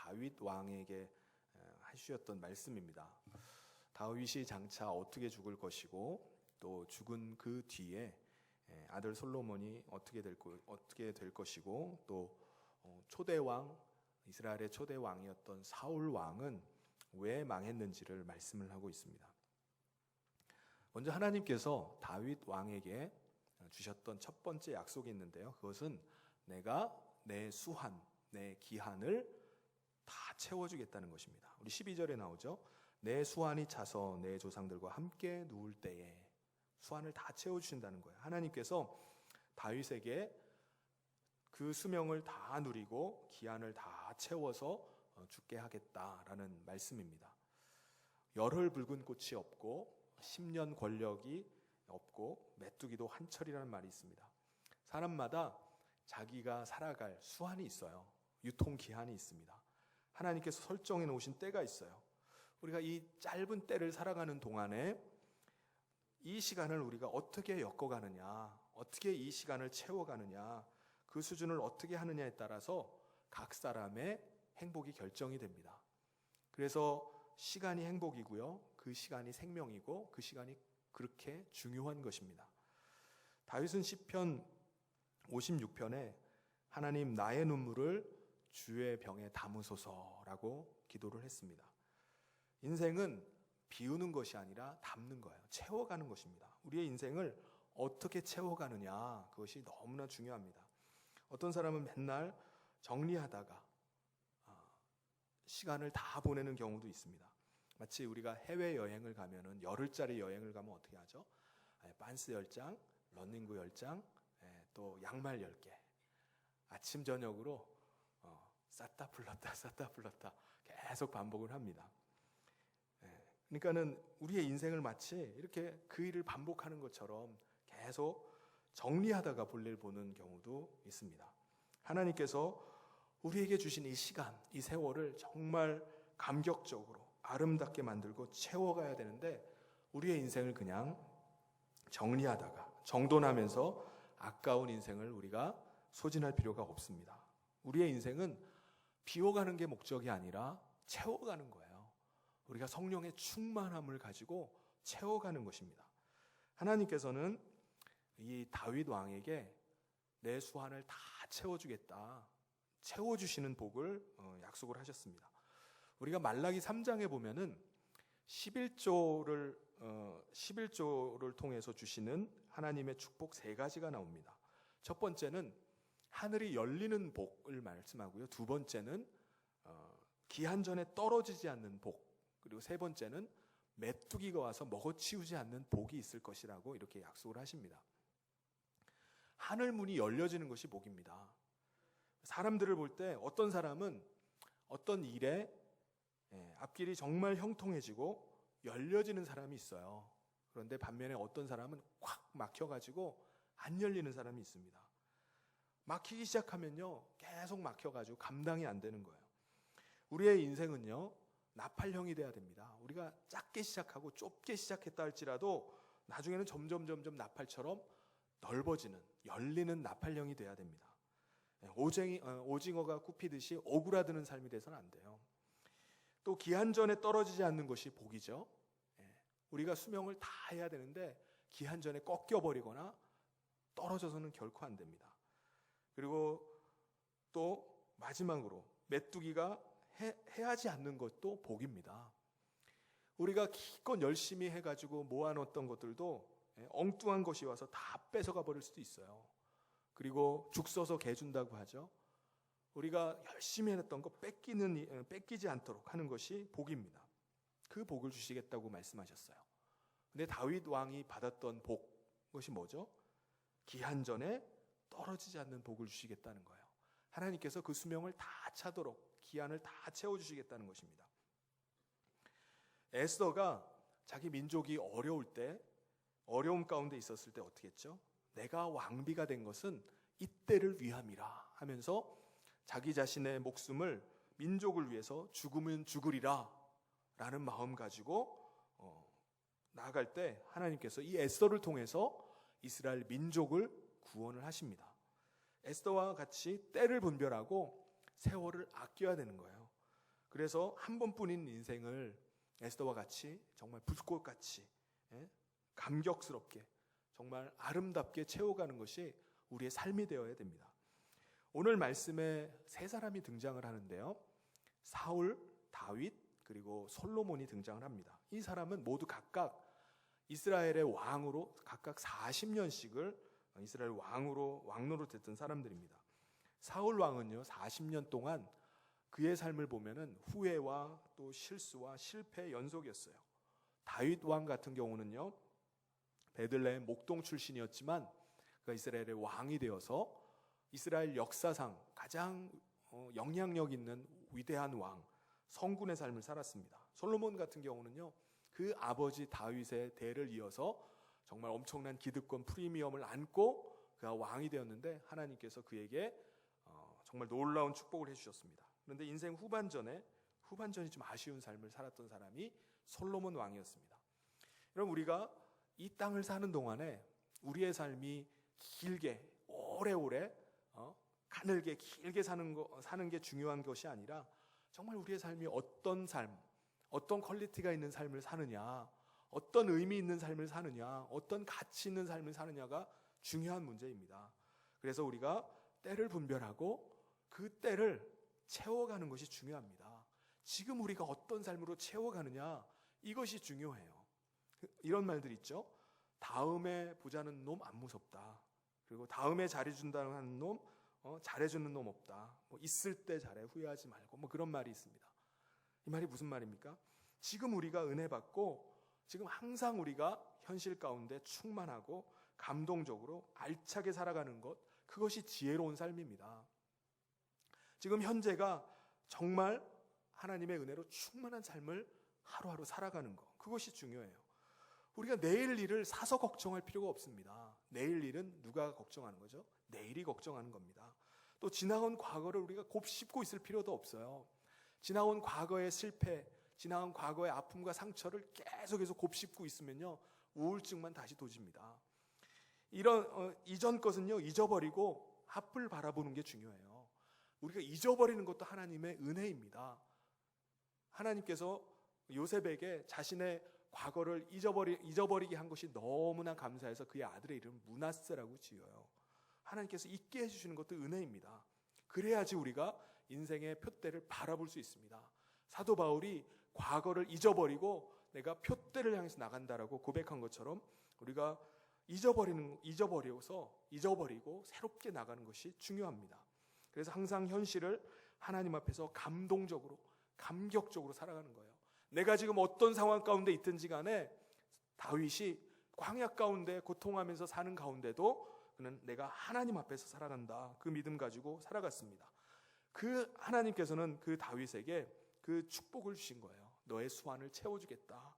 다윗 왕에게 하셨던 말씀입니다. 다윗이 장차 어떻게 죽을 것이고 또 죽은 그 뒤에 아들 솔로몬이 어떻게 될 것이고 또 초대왕 이스라엘의 초대 왕이었던 사울 왕은 왜 망했는지를 말씀을 하고 있습니다. 먼저 하나님께서 다윗 왕에게 주셨던 첫 번째 약속이 있는데요. 그것은 내가 내 수한, 내 기한을 다 채워주겠다는 것입니다. 우리 12절에 나오죠. 내 수한이 차서 내 조상들과 함께 누울 때에 수한을 다 채워주신다는 거예요. 하나님께서 다윗에게 그 수명을 다 누리고 기한을 다 채워서 죽게 하겠다라는 말씀입니다. 열흘 붉은 꽃이 없고 10년 권력이 없고 메뚜기도 한철이라는 말이 있습니다. 사람마다 자기가 살아갈 수한이 있어요. 유통기한이 있습니다. 하나님께서 설정해 놓으신 때가 있어요. 우리가 이 짧은 때를 살아가는 동안에 이 시간을 우리가 어떻게 엮어가느냐, 어떻게 이 시간을 채워가느냐, 그 수준을 어떻게 하느냐에 따라서 각 사람의 행복이 결정이 됩니다. 그래서 시간이 행복이고요, 그 시간이 생명이고 그 시간이 그렇게 중요한 것입니다. 다윗은 시편 56편에 하나님 나의 눈물을 주의 병에 담으소서라고 기도를 했습니다. 인생은 비우는 것이 아니라 담는 거예요. 채워가는 것입니다. 우리의 인생을 어떻게 채워가느냐, 그것이 너무나 중요합니다. 어떤 사람은 맨날 정리하다가 시간을 다 보내는 경우도 있습니다. 마치 우리가 해외여행을 가면은 열흘짜리 여행을 가면 어떻게 하죠? 반스 10장, 러닝구 10장, 또 양말 10개. 아침 저녁으로 쌌다 풀렀다 계속 반복을 합니다. 그러니까는 우리의 인생을 마치 이렇게 그 일을 반복하는 것처럼 계속 정리하다가 볼일 보는 경우도 있습니다. 하나님께서 우리에게 주신 이 시간, 이 세월을 정말 감격적으로 아름답게 만들고 채워가야 되는데 우리의 인생을 그냥 정리하다가 정돈하면서 아까운 인생을 우리가 소진할 필요가 없습니다. 우리의 인생은 비워가는 게 목적이 아니라 채워가는 거예요. 우리가 성령의 충만함을 가지고 채워가는 것입니다. 하나님께서는 이 다윗 왕에게 내 수한을 다 채워주겠다, 채워주시는 복을 약속을 하셨습니다. 우리가 말라기 3장에 보면은 11조를 통해서 주시는 하나님의 축복 3가지가 나옵니다. 첫 번째는 하늘이 열리는 복을 말씀하고요. 두 번째는 기한 전에 떨어지지 않는 복, 그리고 세 번째는 메뚜기가 와서 먹어치우지 않는 복이 있을 것이라고 이렇게 약속을 하십니다. 하늘 문이 열려지는 것이 복입니다. 사람들을 볼 때 어떤 사람은 어떤 일에 앞길이 정말 형통해지고 열려지는 사람이 있어요. 그런데 반면에 어떤 사람은 확 막혀가지고 안 열리는 사람이 있습니다. 막히기 시작하면요, 계속 막혀가지고 감당이 안 되는 거예요. 우리의 인생은요, 나팔형이 돼야 됩니다. 우리가 작게 시작하고 좁게 시작했다 할지라도 나중에는 점점 나팔처럼 넓어지는, 열리는 나팔형이 돼야 됩니다. 오징어가 굽히듯이 오그라드는 삶이 돼서는 안 돼요. 또 기한 전에 떨어지지 않는 것이 복이죠. 우리가 수명을 다 해야 되는데 기한 전에 꺾여버리거나 떨어져서는 결코 안 됩니다. 그리고 또 마지막으로 메뚜기가 해하지 않는 것도 복입니다. 우리가 기껏 열심히 해가지고 모아놓았던 것들도 엉뚱한 것이 와서 다 뺏어가 버릴 수도 있어요. 그리고 죽 써서 개 준다고 하죠. 우리가 열심히 해냈던 거 뺏기지 않도록 하는 것이 복입니다. 그 복을 주시겠다고 말씀하셨어요. 근데 다윗 왕이 받았던 복, 그것이 뭐죠? 기한 전에 떨어지지 않는 복을 주시겠다는 거예요. 하나님께서 그 수명을 다 차도록 기한을 다 채워주시겠다는 것입니다. 에스더가 자기 민족이 어려울 때, 어려움 가운데 있었을 때 어떻게 했죠? 내가 왕비가 된 것은 이때를 위함이라 하면서 자기 자신의 목숨을 민족을 위해서 죽으면 죽으리라 라는 마음 가지고 나아갈 때 하나님께서 이 에스더를 통해서 이스라엘 민족을 구원을 하십니다. 에스더와 같이 때를 분별하고 세월을 아껴야 되는 거예요. 그래서 한 번뿐인 인생을 에스더와 같이 정말 불꽃같이 감격스럽게 정말 아름답게 채워가는 것이 우리의 삶이 되어야 됩니다. 오늘 말씀에 세 사람이 등장을 하는데요. 사울, 다윗, 그리고 솔로몬이 등장을 합니다. 이 사람은 모두 각각 이스라엘의 왕으로 각각 40년씩을 이스라엘 왕으로 됐던 사람들입니다. 사울 왕은요 40년 동안 그의 삶을 보면은 후회와 또 실수와 실패의 연속이었어요. 다윗 왕 같은 경우는요 베들레헴 목동 출신이었지만 그가 이스라엘의 왕이 되어서 이스라엘 역사상 가장 영향력 있는 위대한 왕, 성군의 삶을 살았습니다. 솔로몬 같은 경우는요 그 아버지 다윗의 대를 이어서 정말 엄청난 기득권 프리미엄을 안고 그가 왕이 되었는데 하나님께서 그에게 정말 놀라운 축복을 해주셨습니다. 그런데 인생 후반전이 좀 아쉬운 삶을 살았던 사람이 솔로몬 왕이었습니다. 여러분 우리가 이 땅을 사는 동안에 우리의 삶이 길게 오래오래 가늘게 길게 사는 게 중요한 것이 아니라 정말 우리의 삶이 어떤 삶, 어떤 퀄리티가 있는 삶을 사느냐, 어떤 의미 있는 삶을 사느냐, 어떤 가치 있는 삶을 사느냐가 중요한 문제입니다. 그래서 우리가 때를 분별하고 그 때를 채워가는 것이 중요합니다. 지금 우리가 어떤 삶으로 채워가느냐, 이것이 중요해요. 이런 말들 있죠. 다음에 보자는 놈 안 무섭다. 그리고 다음에 잘해준다는 하는 놈 잘해주는 놈 없다. 있을 때 잘해 후회하지 말고 그런 말이 있습니다. 이 말이 무슨 말입니까? 지금 우리가 은혜 받고 지금 항상 우리가 현실 가운데 충만하고 감동적으로 알차게 살아가는 것, 그것이 지혜로운 삶입니다. 지금 현재가 정말 하나님의 은혜로 충만한 삶을 하루하루 살아가는 것, 그것이 중요해요. 우리가 내일 일을 사서 걱정할 필요가 없습니다. 내일 일은 누가 걱정하는 거죠? 내일이 걱정하는 겁니다. 또 지나온 과거를 우리가 곱씹고 있을 필요도 없어요. 지나온 과거의 실패, 지나온 과거의 아픔과 상처를 계속해서 곱씹고 있으면요 우울증만 다시 도집니다. 이런 이전 것은요 잊어버리고 앞을 바라보는 게 중요해요. 우리가 잊어버리는 것도 하나님의 은혜입니다. 하나님께서 요셉에게 자신의 과거를 잊어버리게 한 것이 너무나 감사해서 그의 아들의 이름을 므낫세라고 지어요. 하나님께서 잊게 해주시는 것도 은혜입니다. 그래야지 우리가 인생의 표대를 바라볼 수 있습니다. 사도 바울이 과거를 잊어버리고 내가 표대를 향해서 나간다라고 고백한 것처럼 우리가 잊어버리고 새롭게 나가는 것이 중요합니다. 그래서 항상 현실을 하나님 앞에서 감동적으로, 감격적으로 살아가는 거예요. 내가 지금 어떤 상황 가운데 있든지 간에 다윗이 광야 가운데 고통하면서 사는 가운데도 그는 내가 하나님 앞에서 살아간다, 그 믿음 가지고 살아갔습니다. 그 하나님께서는 그 다윗에게 그 축복을 주신 거예요. 너의 수완을 채워주겠다,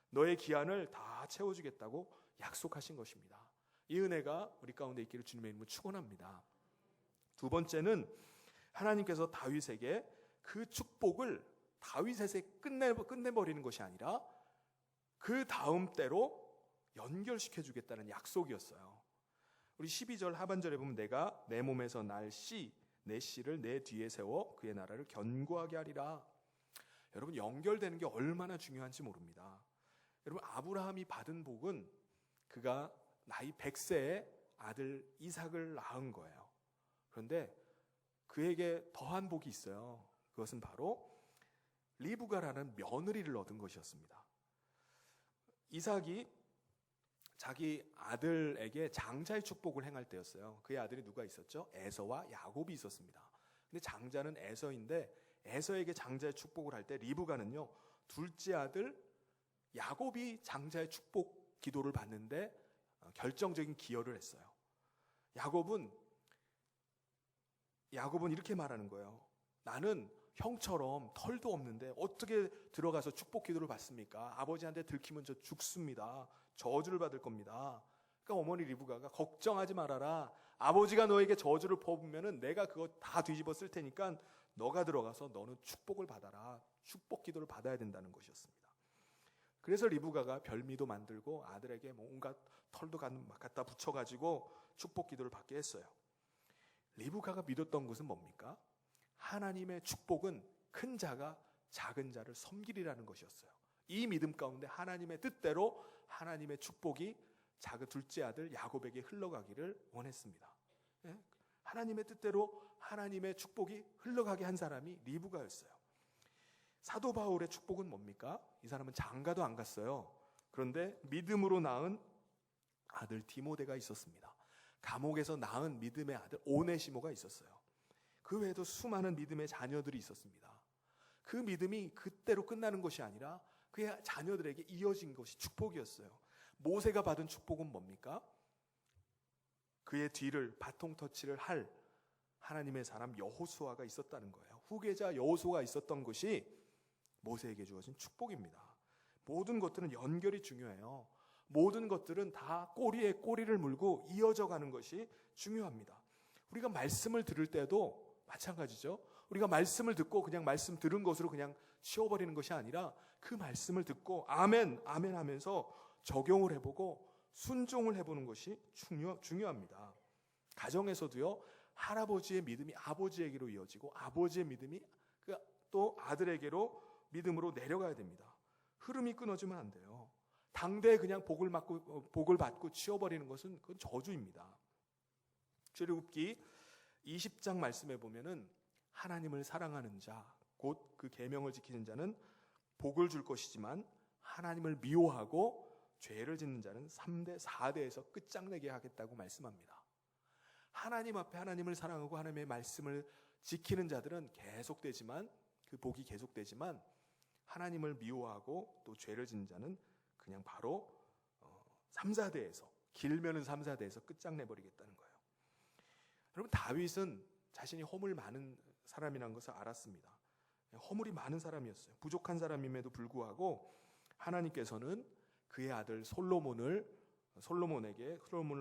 너의 기한을 다 채워주겠다고 약속하신 것입니다. 이 은혜가 우리 가운데 있기를 주님의 이름으로 축원합니다. 두 번째는 하나님께서 다윗에게 그 축복을 다윗에게 끝내버리는 것이 아니라 그 다음 때로 연결시켜 주겠다는 약속이었어요. 우리 12절 하반절에 보면 내가 내 몸에서 날 씨, 내 씨를 내 뒤에 세워 그의 나라를 견고하게 하리라. 여러분 연결되는 게 얼마나 중요한지 모릅니다. 여러분 아브라함이 받은 복은 그가 나이 100세에 아들 이삭을 낳은 거예요. 그런데 그에게 더한 복이 있어요. 그것은 바로 리브가라는 며느리를 얻은 것이었습니다. 이삭이 자기 아들에게 장자의 축복을 행할 때였어요. 그의 아들이 누가 있었죠? 에서와 야곱이 있었습니다. 근데 장자는 에서인데 에서에게 장자의 축복을 할 때 리브가는요 둘째 아들 야곱이 장자의 축복 기도를 받는데 결정적인 기여를 했어요. 야곱은 이렇게 말하는 거예요. 나는 형처럼 털도 없는데 어떻게 들어가서 축복 기도를 받습니까? 아버지한테 들키면 저 죽습니다. 저주를 받을 겁니다. 그러니까 어머니 리브가가 걱정하지 말아라. 아버지가 너에게 저주를 퍼부으면 내가 그거 다 뒤집어 쓸 테니까 너가 들어가서 너는 축복을 받아라. 축복 기도를 받아야 된다는 것이었습니다. 그래서 리브가가 별미도 만들고 아들에게 온갖 털도 갖다 붙여가지고 축복 기도를 받게 했어요. 리브가가 믿었던 것은 뭡니까? 하나님의 축복은 큰 자가 작은 자를 섬기리라는 것이었어요. 이 믿음 가운데 하나님의 뜻대로 하나님의 축복이 작은 둘째 아들 야곱에게 흘러가기를 원했습니다. 예? 하나님의 뜻대로 하나님의 축복이 흘러가게 한 사람이 리브가였어요. 사도 바울의 축복은 뭡니까? 이 사람은 장가도 안 갔어요. 그런데 믿음으로 낳은 아들 디모데가 있었습니다. 감옥에서 낳은 믿음의 아들 오네시모가 있었어요. 그 외에도 수많은 믿음의 자녀들이 있었습니다. 그 믿음이 그때로 끝나는 것이 아니라 그의 자녀들에게 이어진 것이 축복이었어요. 모세가 받은 축복은 뭡니까? 그의 뒤를 바통 터치를 할 하나님의 사람 여호수아가 있었다는 거예요. 후계자 여호수아가 있었던 것이 모세에게 주어진 축복입니다. 모든 것들은 연결이 중요해요. 모든 것들은 다 꼬리에 꼬리를 물고 이어져 가는 것이 중요합니다. 우리가 말씀을 들을 때도 마찬가지죠. 우리가 말씀을 듣고 그냥 말씀 들은 것으로 그냥 치워버리는 것이 아니라 그 말씀을 듣고 아멘, 아멘 하면서 적용을 해보고 순종을 해보는 것이 중요합니다. 가정에서도요, 할아버지의 믿음이 아버지에게로 이어지고 아버지의 믿음이 또 아들에게로 믿음으로 내려가야 됩니다. 흐름이 끊어지면 안 돼요. 당대에 그냥 복을 받고 치워버리는 것은 그건 저주입니다. 출애굽기 20장 말씀에 보면은 하나님을 사랑하는 자, 곧 그 계명을 지키는 자는 복을 줄 것이지만 하나님을 미워하고 죄를 짓는 자는 3대, 4대에서 끝장내게 하겠다고 말씀합니다. 하나님 앞에 하나님을 사랑하고 하나님의 말씀을 지키는 자들은 계속되지만 그 복이 계속되지만 하나님을 미워하고 또 죄를 짓는 자는 그냥 바로 3, 4대에서 길면은 3, 4대에서 끝장내버리겠다는 거예요. 여러분, 다윗은 자신이 허물 많은 사람이라는 것을 알았습니다. 허물이 많은 사람이었어요. 부족한 사람임에도 불구하고 하나님께서는 그의 아들 솔로몬을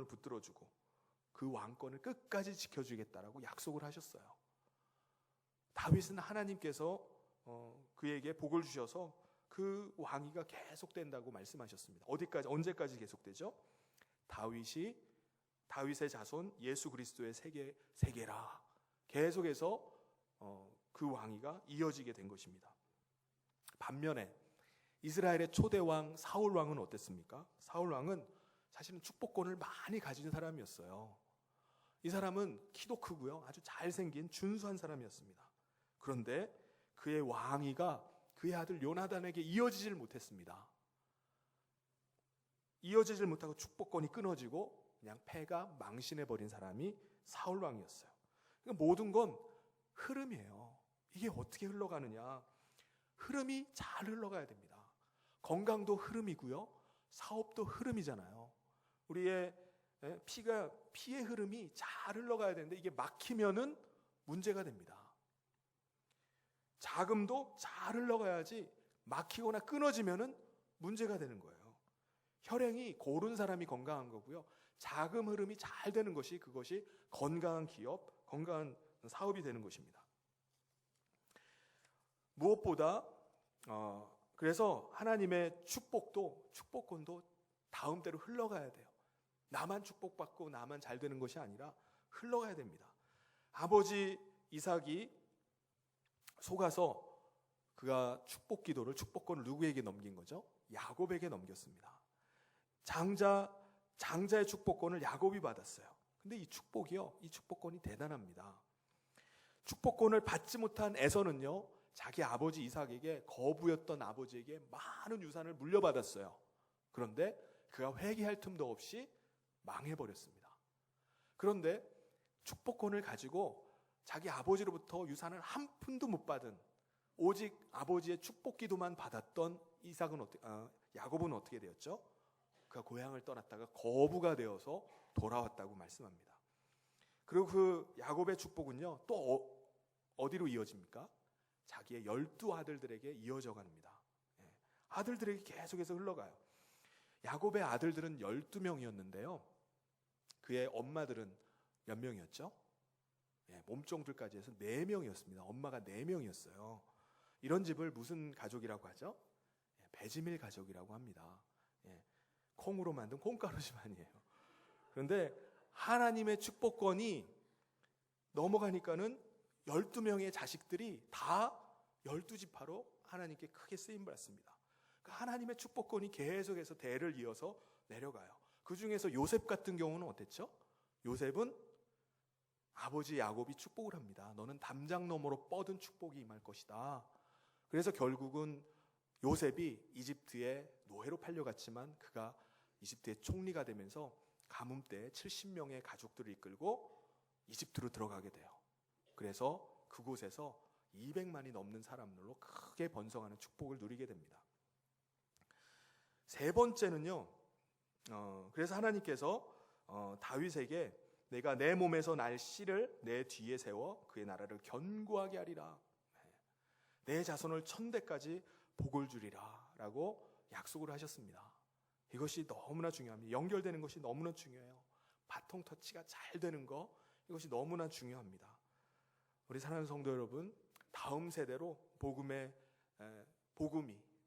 붙들어주고 그 왕권을 끝까지 지켜주겠다라고 약속을 하셨어요. 다윗은 하나님께서 그에게 복을 주셔서 그 왕위가 계속된다고 말씀하셨습니다. 언제까지 계속되죠? 다윗의 자손 예수 그리스도의 세계라. 계속해서 그 왕위가 이어지게 된 것입니다. 반면에 이스라엘의 초대 왕 사울 왕은 어땠습니까? 사울 왕은 사실은 축복권을 많이 가진 사람이었어요. 이 사람은 키도 크고요, 아주 잘생긴 준수한 사람이었습니다. 그런데 그의 왕위가 그의 아들 요나단에게 이어지질 못했습니다. 이어지질 못하고 축복권이 끊어지고 그냥 패가 망신해버린 사람이 사울 왕이었어요. 그러니까 모든 건 흐름이에요. 이게 어떻게 흘러가느냐? 흐름이 잘 흘러가야 됩니다. 건강도 흐름이고요, 사업도 흐름이잖아요. 우리의 피의 흐름이 잘 흘러가야 되는데 이게 막히면은 문제가 됩니다. 자금도 잘 흘러가야지 막히거나 끊어지면은 문제가 되는 거예요. 혈행이 고른 사람이 건강한 거고요, 자금 흐름이 잘 되는 것이 그것이 건강한 기업, 건강한 사업이 되는 것입니다. 무엇보다 그래서 하나님의 축복권도 다음대로 흘러가야 돼요. 나만 축복받고 나만 잘 되는 것이 아니라 흘러가야 됩니다. 아버지 이삭이 속아서 그가 축복권을 누구에게 넘긴 거죠? 야곱에게 넘겼습니다. 장자의 축복권을 야곱이 받았어요. 근데 이 축복권이 대단합니다. 축복권을 받지 못한 에서는요, 자기 아버지 이삭에게 거부였던 아버지에게 많은 유산을 물려받았어요. 그런데 그가 회개할 틈도 없이 망해버렸습니다. 그런데 축복권을 가지고 자기 아버지로부터 유산을 한 푼도 못 받은, 오직 아버지의 축복 기도만 받았던 야곱은 어떻게 되었죠? 그가 고향을 떠났다가 거부가 되어서 돌아왔다고 말씀합니다. 그리고 그 야곱의 축복은요, 또 어디로 이어집니까? 자기의 12아들들에게 이어져 갑니다. 아들들에게 계속해서 흘러가요. 야곱의 아들들은 12명이었는데요. 그의 엄마들은 몇 명이었죠? 몸종들까지 해서 4명이었습니다. 엄마가 4명이었어요. 이런 집을 무슨 가족이라고 하죠? 배지밀 가족이라고 합니다. 콩으로 만든 콩가루 집안이에요. 그런데 하나님의 축복권이 넘어가니까는 12명의 자식들이 다 12지파로 하나님께 크게 쓰임받습니다. 그러니까 하나님의 축복권이 계속해서 대를 이어서 내려가요. 그 중에서 요셉 같은 경우는 어땠죠? 요셉은 아버지 야곱이 축복을 합니다. 너는 담장 너머로 뻗은 축복이 임할 것이다. 그래서 결국은 요셉이 이집트의 노예로 팔려갔지만 그가 이집트의 총리가 되면서 가뭄 때 70명의 가족들을 이끌고 이집트로 들어가게 돼요. 그래서 그곳에서 200만이 넘는 사람들로 크게 번성하는 축복을 누리게 됩니다. 세 번째는요, 그래서 하나님께서 다윗에게 내가 내 몸에서 날 씨를 내 뒤에 세워 그의 나라를 견고하게 하리라. 내 자손을 천대까지 복을 주리라 라고 약속을 하셨습니다. 이것이 너무나 중요합니다. 연결되는 것이 너무나 중요해요. 바통 터치가 잘 되는 거, 이것이 너무나 중요합니다. 우리 사랑하는 성도 여러분, 다음 세대로 복음이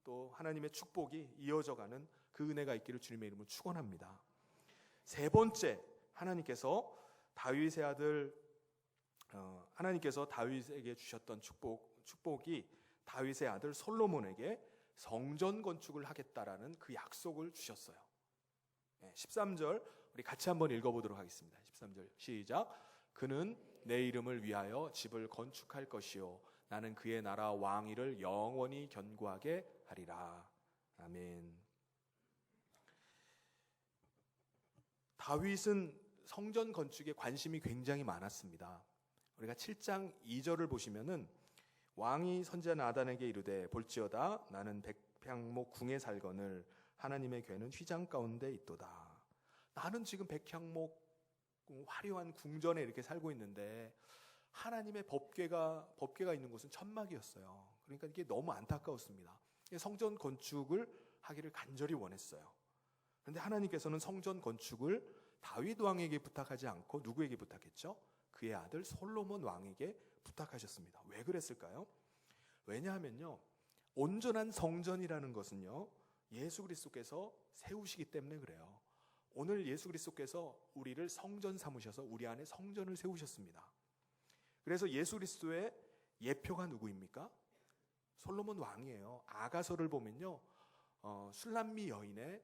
또 하나님의 축복이 이어져가는 그 은혜가 있기를 주님의 이름으로 축원합니다. 세 번째, 하나님께서 다윗의 아들 하나님께서 다윗에게 주셨던 축복이 다윗의 아들 솔로몬에게 성전 건축을 하겠다라는 그 약속을 주셨어요. 13절 우리 같이 한번 읽어보도록 하겠습니다. 13절 시작. 그는 내 이름을 위하여 집을 건축할 것이요 나는 그의 나라 왕위를 영원히 견고하게 하리라. 아멘. 다윗은 성전 건축에 관심이 굉장히 많았습니다. 우리가 7장 2절을 보시면은 왕이 선지자 나단에게 이르되 볼지어다 나는 백향목 궁에 살거늘 하나님의 궤는 휘장 가운데 있도다. 나는 지금 백향목 화려한 궁전에 이렇게 살고 있는데 하나님의 법궤가 있는 곳은 천막이었어요. 그러니까 이게 너무 안타까웠습니다. 성전 건축을 하기를 간절히 원했어요. 그런데 하나님께서는 성전 건축을 다윗 왕에게 부탁하지 않고 누구에게 부탁했죠? 그의 아들 솔로몬 왕에게 부탁하셨습니다. 왜 그랬을까요? 왜냐하면요, 온전한 성전이라는 것은요, 예수 그리스도께서 세우시기 때문에 그래요. 오늘 예수 그리스도께서 우리를 성전 삼으셔서 우리 안에 성전을 세우셨습니다. 그래서 예수 그리스도의 예표가 누구입니까? 솔로몬 왕이에요. 아가서를 보면요, 술람미 여인의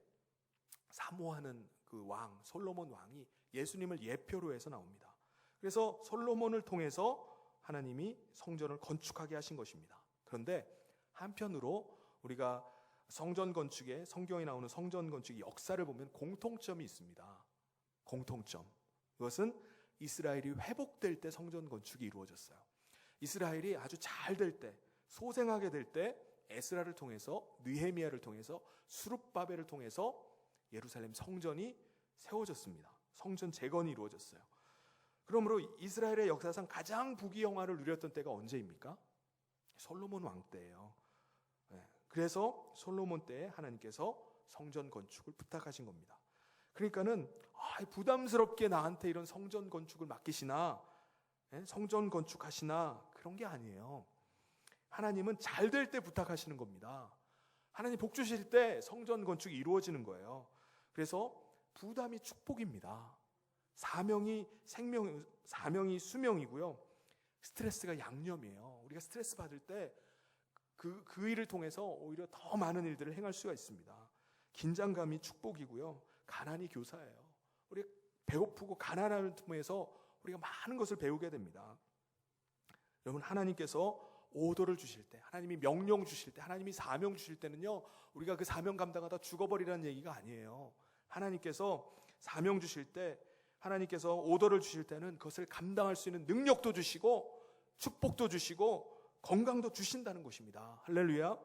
사모하는 그 왕, 솔로몬 왕이 예수님을 예표로 해서 나옵니다. 그래서 솔로몬을 통해서 하나님이 성전을 건축하게 하신 것입니다. 그런데 한편으로 우리가 성전 건축에 성경에 나오는 성전 건축의 역사를 보면 공통점이 있습니다. 공통점. 그것은 이스라엘이 회복될 때 성전 건축이 이루어졌어요. 이스라엘이 아주 잘 될 때, 소생하게 될 때 에스라를 통해서, 느헤미야를 통해서, 수룹바벨을 통해서 예루살렘 성전이 세워졌습니다. 성전 재건이 이루어졌어요. 그러므로 이스라엘의 역사상 가장 부귀영화를 누렸던 때가 언제입니까? 솔로몬 왕 때예요. 그래서 솔로몬 때에 하나님께서 성전 건축을 부탁하신 겁니다. 그러니까는 부담스럽게 나한테 이런 성전 건축을 맡기시나, 성전 건축하시나 그런 게 아니에요. 하나님은 잘 될 때 부탁하시는 겁니다. 하나님 복 주실 때 성전 건축이 이루어지는 거예요. 그래서 부담이 축복입니다. 사명이 수명이고요. 스트레스가 양념이에요. 우리가 스트레스 받을 때 그 일을 통해서 오히려 더 많은 일들을 행할 수가 있습니다. 긴장감이 축복이고요. 가난이 교사예요. 우리가 배고프고 가난함을 통해서 우리가 많은 것을 배우게 됩니다. 여러분, 하나님께서 오더를 주실 때, 하나님이 명령 주실 때, 하나님이 사명 주실 때는요, 우리가 그 사명 감당하다 죽어버리라는 얘기가 아니에요. 하나님께서 사명 주실 때, 하나님께서 오더를 주실 때는 그것을 감당할 수 있는 능력도 주시고 축복도 주시고 건강도 주신다는 것입니다. 할렐루야.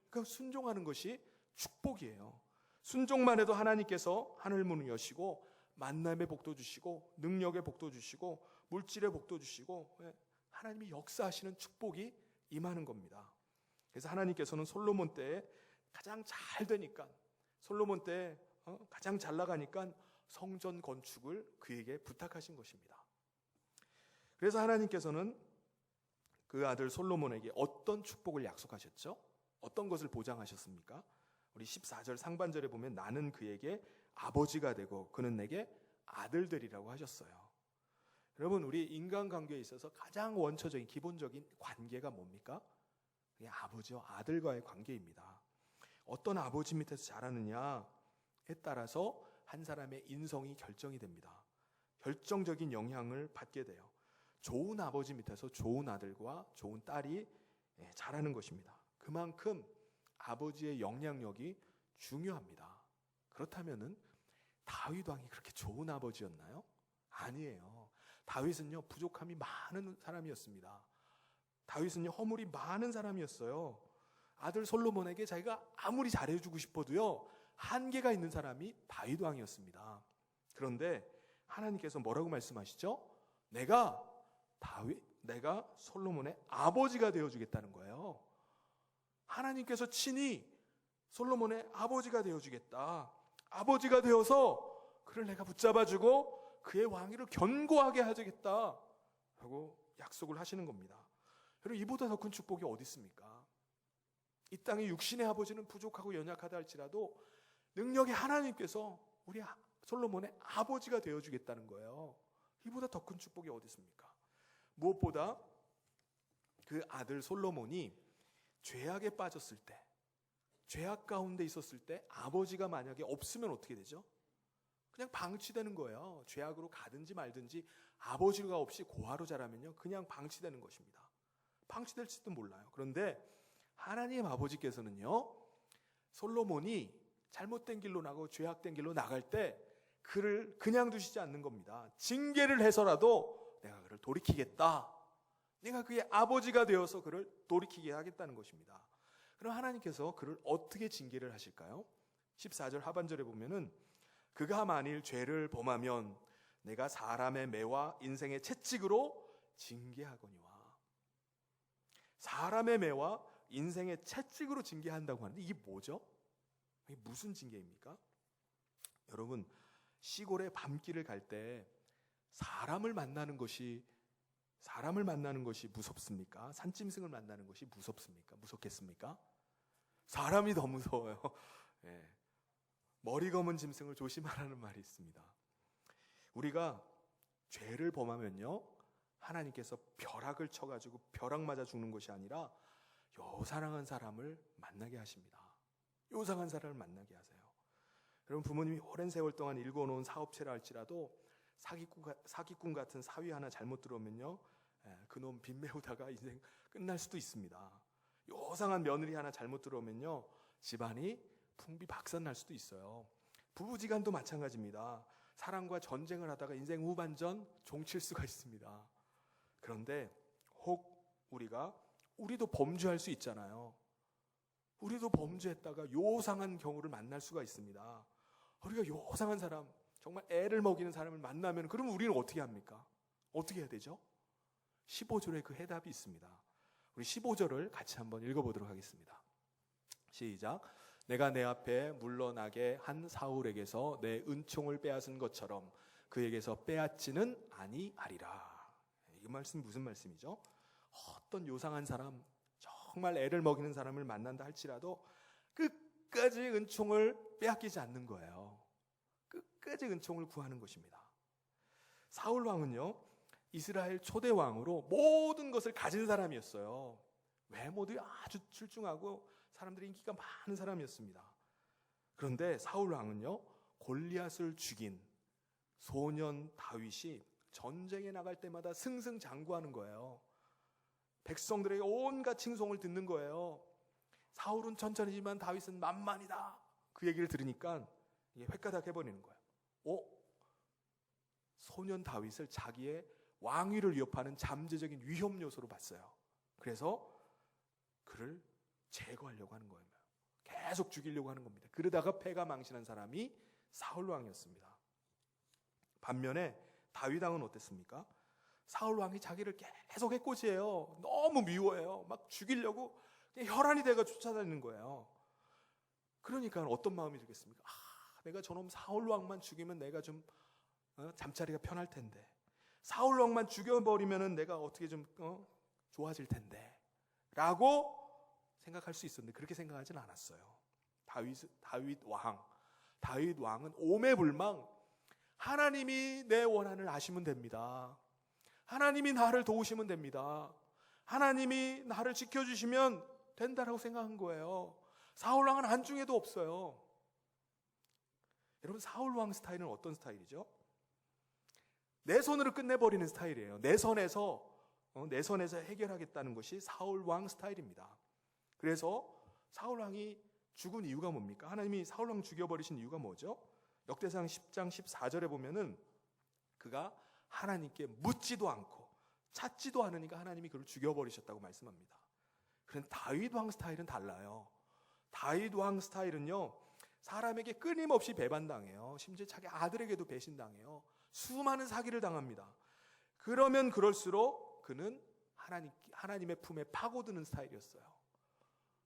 그러니까 순종하는 것이 축복이에요. 순종만 해도 하나님께서 하늘 문을 여시고 만남의 복도 주시고 능력의 복도 주시고 물질의 복도 주시고 하나님이 역사하시는 축복이 임하는 겁니다. 그래서 하나님께서는 솔로몬 때에 가장 잘 되니까, 솔로몬 때에 가장 잘 나가니까 성전 건축을 그에게 부탁하신 것입니다. 그래서 하나님께서는 그 아들 솔로몬에게 어떤 축복을 약속하셨죠? 어떤 것을 보장하셨습니까? 우리 14절 상반절에 보면 나는 그에게 아버지가 되고 그는 내게 아들들이라고 하셨어요. 여러분, 우리 인간관계에 있어서 가장 원초적인 기본적인 관계가 뭡니까? 이 아버지와 아들과의 관계입니다. 어떤 아버지 밑에서 자라느냐에 따라서 한 사람의 인성이 결정이 됩니다. 결정적인 영향을 받게 돼요. 좋은 아버지 밑에서 좋은 아들과 좋은 딸이 자라는 것입니다. 그만큼 아버지의 영향력이 중요합니다. 그렇다면은 다윗 왕이 그렇게 좋은 아버지였나요? 아니에요. 다윗은요, 부족함이 많은 사람이었습니다. 다윗은요, 허물이 많은 사람이었어요. 아들 솔로몬에게 자기가 아무리 잘해주고 싶어도요, 한계가 있는 사람이 다윗 왕이었습니다. 그런데 하나님께서 뭐라고 말씀하시죠? 내가 솔로몬의 아버지가 되어주겠다는 거예요. 하나님께서 친히 솔로몬의 아버지가 되어주겠다. 아버지가 되어서 그를 내가 붙잡아주고 그의 왕위를 견고하게 하겠다 하고 약속을 하시는 겁니다. 여러분, 이보다 더 큰 축복이 어디 있습니까? 이 땅의 육신의 아버지는 부족하고 연약하다 할지라도 능력의 하나님께서 우리 솔로몬의 아버지가 되어주겠다는 거예요. 이보다 더 큰 축복이 어디 있습니까? 무엇보다 그 아들 솔로몬이 죄악에 빠졌을 때, 죄악 가운데 있었을 때 아버지가 만약에 없으면 어떻게 되죠? 그냥 방치되는 거예요. 죄악으로 가든지 말든지 아버지가 없이 고아로 자라면요, 그냥 방치되는 것입니다. 방치될지도 몰라요. 그런데 하나님 아버지께서는요, 솔로몬이 잘못된 길로 나고 죄악된 길로 나갈 때 그를 그냥 두시지 않는 겁니다. 징계를 해서라도 내가 그를 돌이키겠다. 내가 그의 아버지가 되어서 그를 돌이키게 하겠다는 것입니다. 그럼 하나님께서 그를 어떻게 징계를 하실까요? 14절 하반절에 보면은 그가 만일 죄를 범하면 내가 사람의 매와 인생의 채찍으로 징계하거니와. 사람의 매와 인생의 채찍으로 징계한다고 하는데 이게 뭐죠? 이게 무슨 징계입니까? 여러분, 시골에 밤길을 갈 때 사람을 만나는 것이 무섭습니까? 산짐승을 만나는 것이 무섭습니까? 무섭겠습니까? 사람이 더 무서워요. 네. 머리 검은 짐승을 조심하라는 말이 있습니다. 우리가 죄를 범하면요, 하나님께서 벼락을 쳐가지고 벼락 맞아 죽는 것이 아니라 요상한 사람을 만나게 하십니다. 요상한 사람을 만나게 하세요. 여러분, 부모님이 오랜 세월 동안 일궈놓은 사업체라 할지라도 사기꾼 같은 사위 하나 잘못 들어오면요, 그놈 빚 메우다가 인생 끝날 수도 있습니다. 요상한 며느리 하나 잘못 들어오면요, 집안이 풍비박산 날 수도 있어요. 부부지간도 마찬가지입니다. 사랑과 전쟁을 하다가 인생 후반전 종칠 수가 있습니다. 그런데 혹 우리도 범죄할 수 있잖아요. 우리도 범죄했다가 요상한 경우를 만날 수가 있습니다. 우리가 요상한 사람, 정말 애를 먹이는 사람을 만나면 그럼 우리는 어떻게 합니까? 어떻게 해야 되죠? 15절에 그 해답이 있습니다. 우리 15절을 같이 한번 읽어보도록 하겠습니다. 시작. 내가 내 앞에 물러나게 한 사울에게서 내 은총을 빼앗은 것처럼 그에게서 빼앗지는 아니하리라. 이 말씀이 무슨 말씀이죠? 어떤 요상한 사람, 정말 애를 먹이는 사람을 만난다 할지라도 끝까지 은총을 빼앗기지 않는 거예요. 끝까지 은총을 구하는 것입니다. 사울 왕은요, 이스라엘 초대 왕으로 모든 것을 가진 사람이었어요. 외모도 아주 출중하고 사람들이 인기가 많은 사람이었습니다. 그런데 사울 왕은요, 골리앗을 죽인 소년 다윗이 전쟁에 나갈 때마다 승승장구하는 거예요. 백성들에게 온갖 칭송을 듣는 거예요. 사울은 천천히지만 다윗은 만만이다. 그 얘기를 들으니까 이게 획가닥 해버리는 거예요. 소년 다윗을 자기의 왕위를 위협하는 잠재적인 위협 요소로 봤어요. 그래서 그를 제거하려고 하는 거예요. 계속 죽이려고 하는 겁니다. 그러다가 패가 망신한 사람이 사울 왕이었습니다. 반면에 다윗 왕은 어땠습니까? 사울 왕이 자기를 계속 해코지해요. 너무 미워해요. 막 죽이려고 혈안이 돼가 쫓아다니는 거예요. 그러니까 어떤 마음이 들겠습니까? 내가 저놈 사울 왕만 죽이면 내가 좀 잠자리가 편할 텐데, 사울 왕만 죽여버리면은 내가 어떻게 좀 좋아질 텐데 라고 생각할 수 있었는데 그렇게 생각하진 않았어요. 다윗 왕은 오매불망 하나님이 내 원한을 아시면 됩니다. 하나님이 나를 도우시면 됩니다. 하나님이 나를 지켜주시면 된다라고 생각한 거예요. 사울 왕은 안중에도 없어요. 여러분, 사울 왕 스타일은 어떤 스타일이죠? 내 손으로 끝내버리는 스타일이에요. 내 선에서 해결하겠다는 것이 사울 왕 스타일입니다. 그래서 사울 왕이 죽은 이유가 뭡니까? 하나님이 사울 왕 죽여버리신 이유가 뭐죠? 역대상 10장 14절에 보면은 그가 하나님께 묻지도 않고 찾지도 않으니까 하나님이 그를 죽여버리셨다고 말씀합니다. 그런데 다윗 왕 스타일은 달라요. 다윗 왕 스타일은요, 사람에게 끊임없이 배반당해요. 심지어 자기 아들에게도 배신당해요. 수많은 사기를 당합니다. 그러면 그럴수록 그는 하나님의 품에 파고드는 스타일이었어요.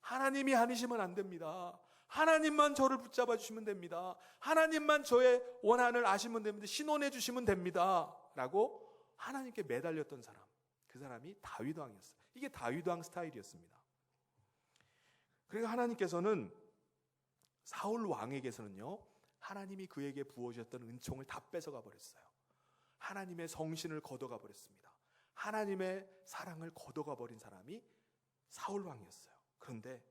하나님이 아니시면 안 됩니다. 하나님만 저를 붙잡아 주시면 됩니다. 하나님만 저의 원한을 아시면 됩니다. 신원해 주시면 됩니다. 라고 하나님께 매달렸던 사람, 그 사람이 다윗 왕이었어요. 이게 다윗 왕 스타일이었습니다. 그러니까 하나님께서는 사울 왕에게서는요, 하나님이 그에게 부어주셨던 은총을 다 뺏어가 버렸어요. 하나님의 성신을 걷어가 버렸습니다. 하나님의 사랑을 걷어가 버린 사람이 사울 왕이었어요. 그런데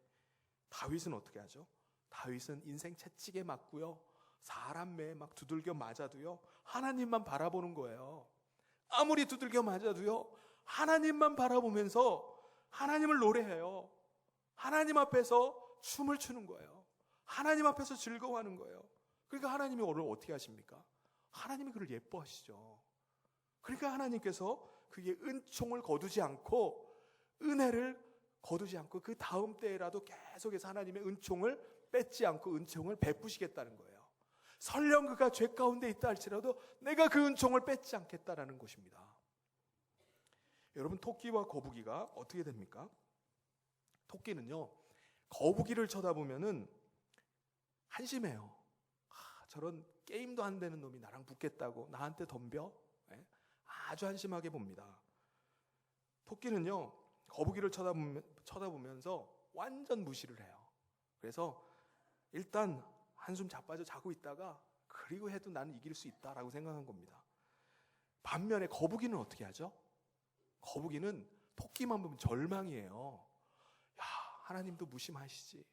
다윗은 어떻게 하죠? 다윗은 인생 채찍에 맞고요, 사람 매에 막 두들겨 맞아도요, 하나님만 바라보는 거예요. 아무리 두들겨 맞아도요, 하나님만 바라보면서 하나님을 노래해요. 하나님 앞에서 춤을 추는 거예요. 하나님 앞에서 즐거워하는 거예요. 그러니까 하나님이 오늘 어떻게 하십니까? 하나님이 그를 예뻐하시죠. 그러니까 하나님께서 그게 은총을 거두지 않고, 은혜를 거두지 않고 그 다음 때라도 계속해서 하나님의 은총을 뺏지 않고 은총을 베푸시겠다는 거예요. 설령 그가 죄 가운데 있다 할지라도 내가 그 은총을 뺏지 않겠다라는 것입니다. 여러분, 토끼와 거북이가 어떻게 됩니까? 토끼는요, 거북이를 쳐다보면은 한심해요. 저런 게임도 안 되는 놈이 나랑 붙겠다고 나한테 덤벼? 아주 한심하게 봅니다. 토끼는요, 거북이를 쳐다보면서 완전 무시를 해요. 그래서 일단 한숨 자빠져 자고 있다가, 그리고 해도 나는 이길 수 있다라고 생각한 겁니다. 반면에 거북이는 어떻게 하죠? 거북이는 토끼만 보면 절망이에요. 야, 하나님도 무심하시지.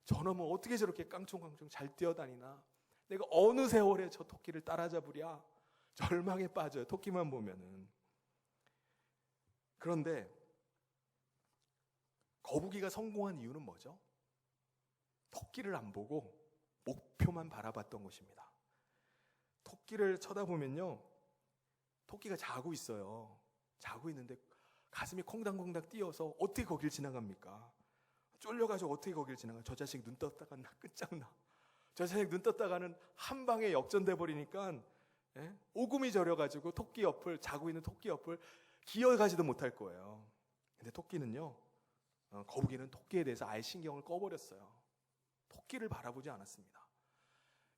저놈은 어떻게 저렇게 깡총깡총 잘 뛰어다니나. 내가 어느 세월에 저 토끼를 따라잡으랴. 절망에 빠져요, 토끼만 보면은. 그런데 거북이가 성공한 이유는 뭐죠? 토끼를 안 보고 목표만 바라봤던 것입니다. 토끼를 쳐다보면요, 토끼가 자고 있어요. 자고 있는데 가슴이 콩닥콩닥 뛰어서 어떻게 거길 지나갑니까? 쫄려가지고 어떻게 거길 지나가? 저 자식 눈 떴다가 나 끝장나. 저 자식 눈 떴다가는 한 방에 역전돼 버리니까, 오금이 저려가지고 토끼 옆을, 자고 있는 토끼 옆을 기어가지도 못할 거예요. 근데 토끼는요, 거북이는 토끼에 대해서 아예 신경을 꺼버렸어요. 토끼를 바라보지 않았습니다.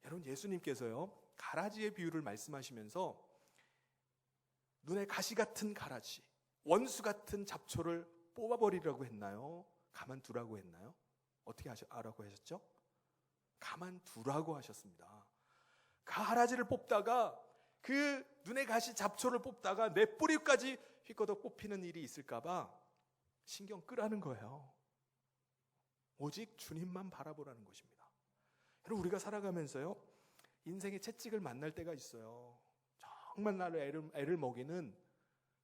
여러분, 예수님께서요, 가라지의 비유를 말씀하시면서 눈에 가시 같은 가라지, 원수 같은 잡초를 뽑아버리라고 했나요? 가만두라고 했나요? 어떻게 하라고 하셨죠? 가만두라고 하셨습니다. 가라지를 뽑다가, 그 눈에 가시 잡초를 뽑다가 내 뿌리까지 휘꺼덕 뽑히는 일이 있을까봐 신경 끄라는 거예요. 오직 주님만 바라보라는 것입니다. 여러분, 우리가 살아가면서요, 인생의 채찍을 만날 때가 있어요. 정말 나를 애를 먹이는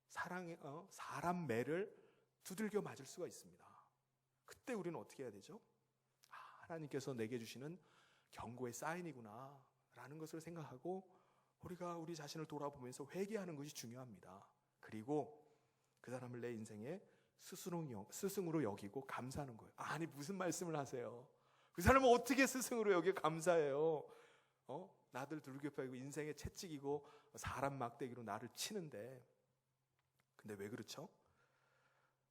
사람 매를 두들겨 맞을 수가 있습니다. 그때 우리는 어떻게 해야 되죠? 하나님께서 내게 주시는 경고의 사인이구나 라는 것을 생각하고 우리가 우리 자신을 돌아보면서 회개하는 것이 중요합니다. 그리고 그 사람을 내 인생의 스승으로 여기고 감사하는 거예요. 아니, 무슨 말씀을 하세요? 그 사람은 어떻게 스승으로 여기고 감사해요? 나들 두들겨패고 인생의 채찍이고 사람 막대기로 나를 치는데, 근데 왜 그렇죠?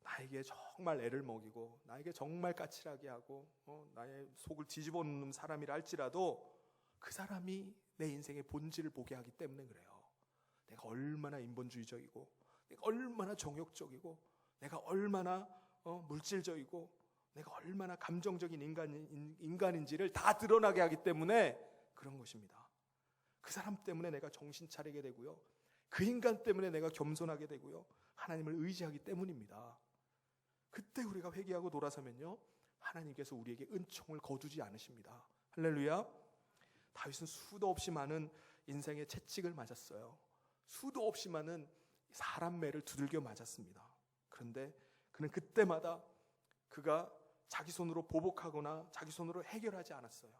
나에게 정말 애를 먹이고 나에게 정말 까칠하게 하고 나의 속을 뒤집어 놓는 사람이라 할지라도 그 사람이 내 인생의 본질을 보게 하기 때문에 그래요. 내가 얼마나 인본주의적이고, 내가 얼마나 정욕적이고, 내가 얼마나 물질적이고, 내가 얼마나 감정적인 인간인지를 다 드러나게 하기 때문에 그런 것입니다. 그 사람 때문에 내가 정신 차리게 되고요, 그 인간 때문에 내가 겸손하게 되고요, 하나님을 의지하기 때문입니다. 그때 우리가 회개하고 돌아서면요, 하나님께서 우리에게 은총을 거두지 않으십니다. 할렐루야. 다윗은 수도 없이 많은 인생의 채찍을 맞았어요. 수도 없이 많은 사람 매를 두들겨 맞았습니다. 그런데 그는 그때마다 그가 자기 손으로 보복하거나 자기 손으로 해결하지 않았어요.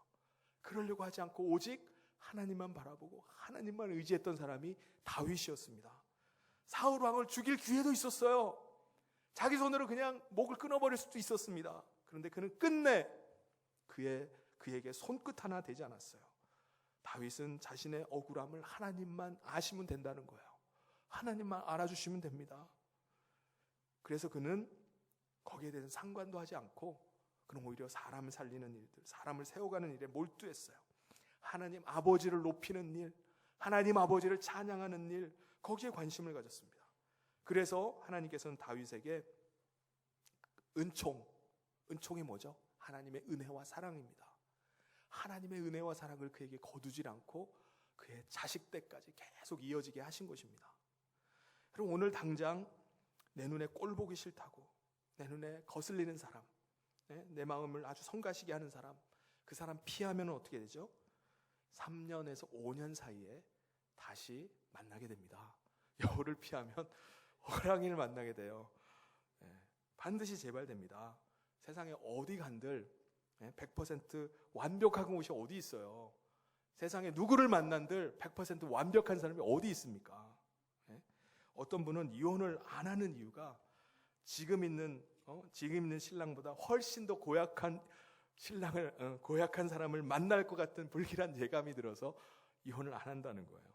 그러려고 하지 않고 오직 하나님만 바라보고 하나님만 의지했던 사람이 다윗이었습니다. 사울 왕을 죽일 기회도 있었어요. 자기 손으로 그냥 목을 끊어버릴 수도 있었습니다. 그런데 그는 끝내 그에게 손끝 하나 되지 않았어요. 다윗은 자신의 억울함을 하나님만 아시면 된다는 거예요. 하나님만 알아주시면 됩니다. 그래서 그는 거기에 대해서 상관도 하지 않고 그는 오히려 사람을 살리는 일들, 사람을 세워가는 일에 몰두했어요. 하나님 아버지를 높이는 일, 하나님 아버지를 찬양하는 일, 거기에 관심을 가졌습니다. 그래서 하나님께서는 다윗에게 은총이 뭐죠? 하나님의 은혜와 사랑입니다. 하나님의 은혜와 사랑을 그에게 거두질 않고 그의 자식 때까지 계속 이어지게 하신 것입니다. 그럼 오늘 당장 내 눈에 꼴 보기 싫다고, 내 눈에 거슬리는 사람, 내 마음을 아주 성가시게 하는 사람, 그 사람 피하면 어떻게 되죠? 3년에서 5년 사이에 다시 만나게 됩니다. 여우를 피하면 호랑이를 만나게 돼요. 반드시 재발됩니다. 세상에 어디 간들 100% 완벽한 곳이 어디 있어요? 세상에 누구를 만난들 100% 완벽한 사람이 어디 있습니까? 어떤 분은 이혼을 안 하는 이유가 지금 있는 신랑보다 훨씬 더 고약한 사람을 만날 것 같은 불길한 예감이 들어서 이혼을 안 한다는 거예요.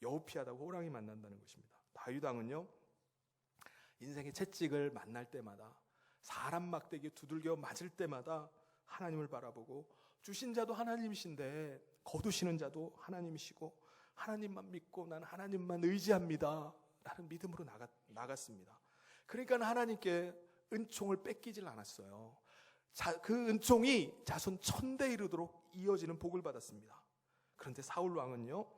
여우 피하다가 호랑이 만난다는 것입니다. 다윗 왕은요, 인생의 채찍을 만날 때마다, 사람 막대기에 두들겨 맞을 때마다 하나님을 바라보고, 주신 자도 하나님이신데 거두시는 자도 하나님이시고 하나님만 믿고 난 하나님만 의지합니다 라는 믿음으로 나갔습니다. 그러니까 하나님께 은총을 뺏기질 않았어요. 그 은총이 자손 1000대에 이르도록 이어지는 복을 받았습니다. 그런데 사울 왕은요,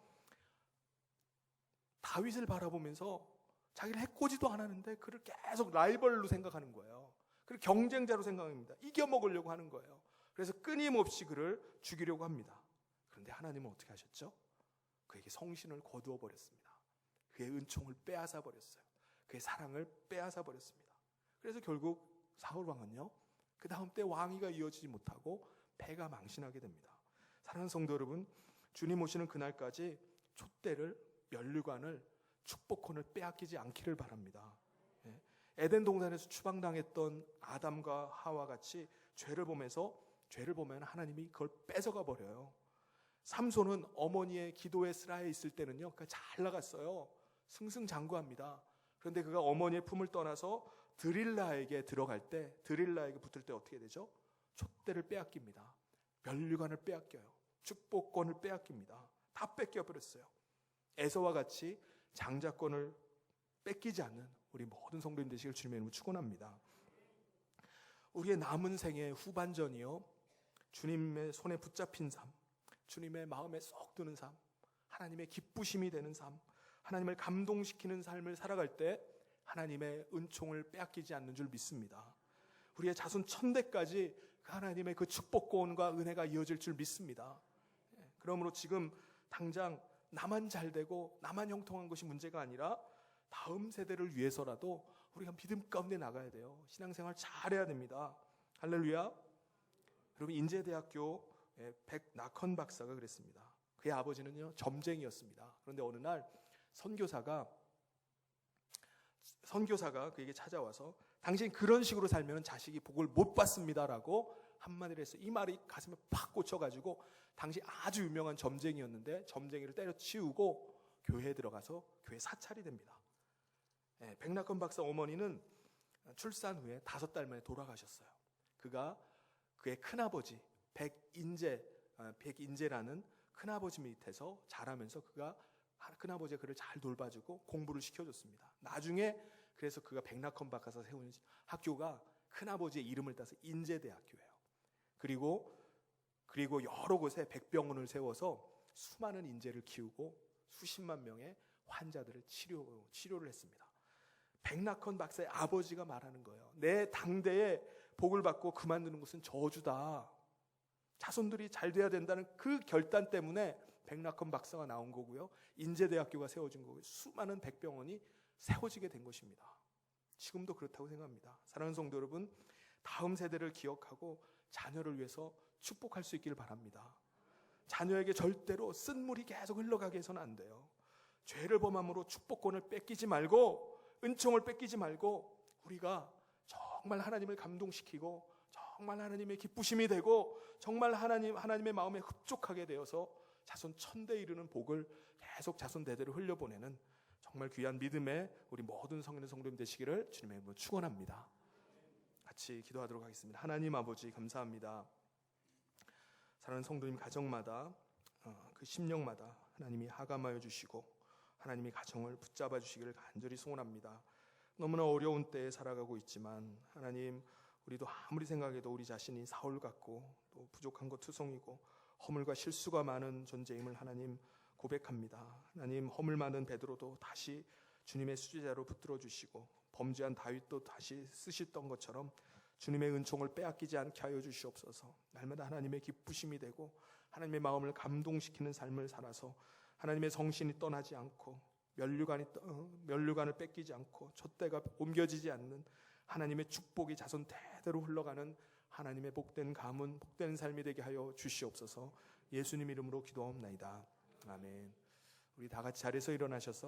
다윗을 바라보면서 자기를 해코지도 안 하는데 그를 계속 라이벌로 생각하는 거예요. 그를 경쟁자로 생각합니다. 이겨먹으려고 하는 거예요. 그래서 끊임없이 그를 죽이려고 합니다. 그런데 하나님은 어떻게 하셨죠? 그에게 성신을 거두어 버렸습니다. 그의 은총을 빼앗아 버렸어요. 그의 사랑을 빼앗아 버렸습니다. 그래서 결국 사울 왕은요, 그 다음 때 왕위가 이어지지 못하고 패가 망신하게 됩니다. 사랑하는 성도 여러분, 주님 오시는 그날까지 촛대를, 면류관을, 축복권을 빼앗기지 않기를 바랍니다. 에덴 동산에서 추방당했던 아담과 하와 같이 죄를 보면 하나님이 그걸 뺏어가 버려요. 삼손은 어머니의 기도의 슬하에 있을 때는요, 잘 나갔어요. 승승장구합니다. 그런데 그가 어머니의 품을 떠나서 드릴라에게 들어갈 때, 드릴라에게 붙을 때 어떻게 되죠? 촛대를 빼앗깁니다. 면류관을 빼앗겨요. 축복권을 빼앗깁니다. 다 뺏겨버렸어요. 에서와 같이 장자권을 뺏기지 않는 우리 모든 성도님 되시길 주님의 이름으로 축원합니다. 우리의 남은 생의 후반전이요, 주님의 손에 붙잡힌 삶, 주님의 마음에 쏙 드는 삶, 하나님의 기쁘심이 되는 삶, 하나님을 감동시키는 삶을 살아갈 때 하나님의 은총을 빼앗기지 않는 줄 믿습니다. 우리의 자손 1000대까지 하나님의 그 축복권과 은혜가 이어질 줄 믿습니다. 그러므로 지금 당장 나만 잘 되고 나만 형통한 것이 문제가 아니라 다음 세대를 위해서라도 우리가 믿음 가운데 나가야 돼요. 신앙생활 잘해야 됩니다. 할렐루야. 여러분, 인제대학교 백낙헌 박사가 그랬습니다. 그의 아버지는요, 점쟁이였습니다. 그런데 어느 날 선교사가 그에게 찾아와서 당신 그런 식으로 살면 자식이 복을 못 받습니다라고 한마디를 했어요. 이 말이 가슴에 팍 꽂혀가지고 당시 아주 유명한 점쟁이였는데 점쟁이를 때려치우고 교회에 들어가서 교회 사찰이 됩니다. 백낙헌 박사 어머니는 출산 후에 5달 만에 돌아가셨어요. 그가 그의 큰아버지 백인재라는 큰아버지 밑에서 자라면서 큰아버지가 그를 잘 돌봐주고 공부를 시켜줬습니다. 나중에 그래서 그가 백낙헌 박사가 세운 학교가 큰아버지의 이름을 따서 인제대학교예요. 그리고 여러 곳에 백병원을 세워서 수많은 인재를 키우고 수십만 명의 환자들을 치료를 했습니다. 백낙헌 박사의 아버지가 말하는 거예요. 내 당대에 복을 받고 그만두는 것은 저주다. 자손들이 잘 돼야 된다는 그 결단 때문에 백낙헌 박사가 나온 거고요. 인제대학교가 세워진 거고요. 수많은 백병원이 세워지게 된 것입니다. 지금도 그렇다고 생각합니다. 사랑하는 성도 여러분, 다음 세대를 기억하고 자녀를 위해서 축복할 수 있기를 바랍니다. 자녀에게 절대로 쓴물이 계속 흘러가게 해서는 안 돼요. 죄를 범함으로 축복권을 뺏기지 말고, 은총을 뺏기지 말고, 우리가 정말 하나님을 감동시키고 정말 하나님의 기쁘심이 되고 정말 하나님의 마음에 흡족하게 되어서 자손 천대에 이르는 복을 계속 자손 대대로 흘려보내는 정말 귀한 믿음의 우리 모든 성인의 성도님 되시기를 주님의 이름으로 축원합니다. 같이 기도하도록 하겠습니다. 하나님 아버지 감사합니다. 사랑하는 성도님 가정마다 그 심령마다 하나님이 하감하여 주시고 하나님이 가정을 붙잡아 주시기를 간절히 소원합니다. 너무나 어려운 때에 살아가고 있지만 하나님, 우리도 아무리 생각해도 우리 자신이 사울 같고 또 부족한 것 투성이고 허물과 실수가 많은 존재임을 하나님 고백합니다. 하나님, 허물 많은 베드로도 다시 주님의 수제자로 붙들어 주시고 범죄한 다윗도 다시 쓰셨던 것처럼 주님의 은총을 빼앗기지 않게 하여 주시옵소서. 날마다 하나님의 기쁘심이 되고 하나님의 마음을 감동시키는 삶을 살아서 하나님의 성신이 떠나지 않고 면류관을 뺏기지 않고 촛대가 옮겨지지 않는 하나님의 축복이 자손 대대로 흘러가는 하나님의 복된 가문, 복된 삶이 되게 하여 주시옵소서. 예수님 이름으로 기도하옵나이다. 아멘. 우리 다 같이 자리에서 일어나셔서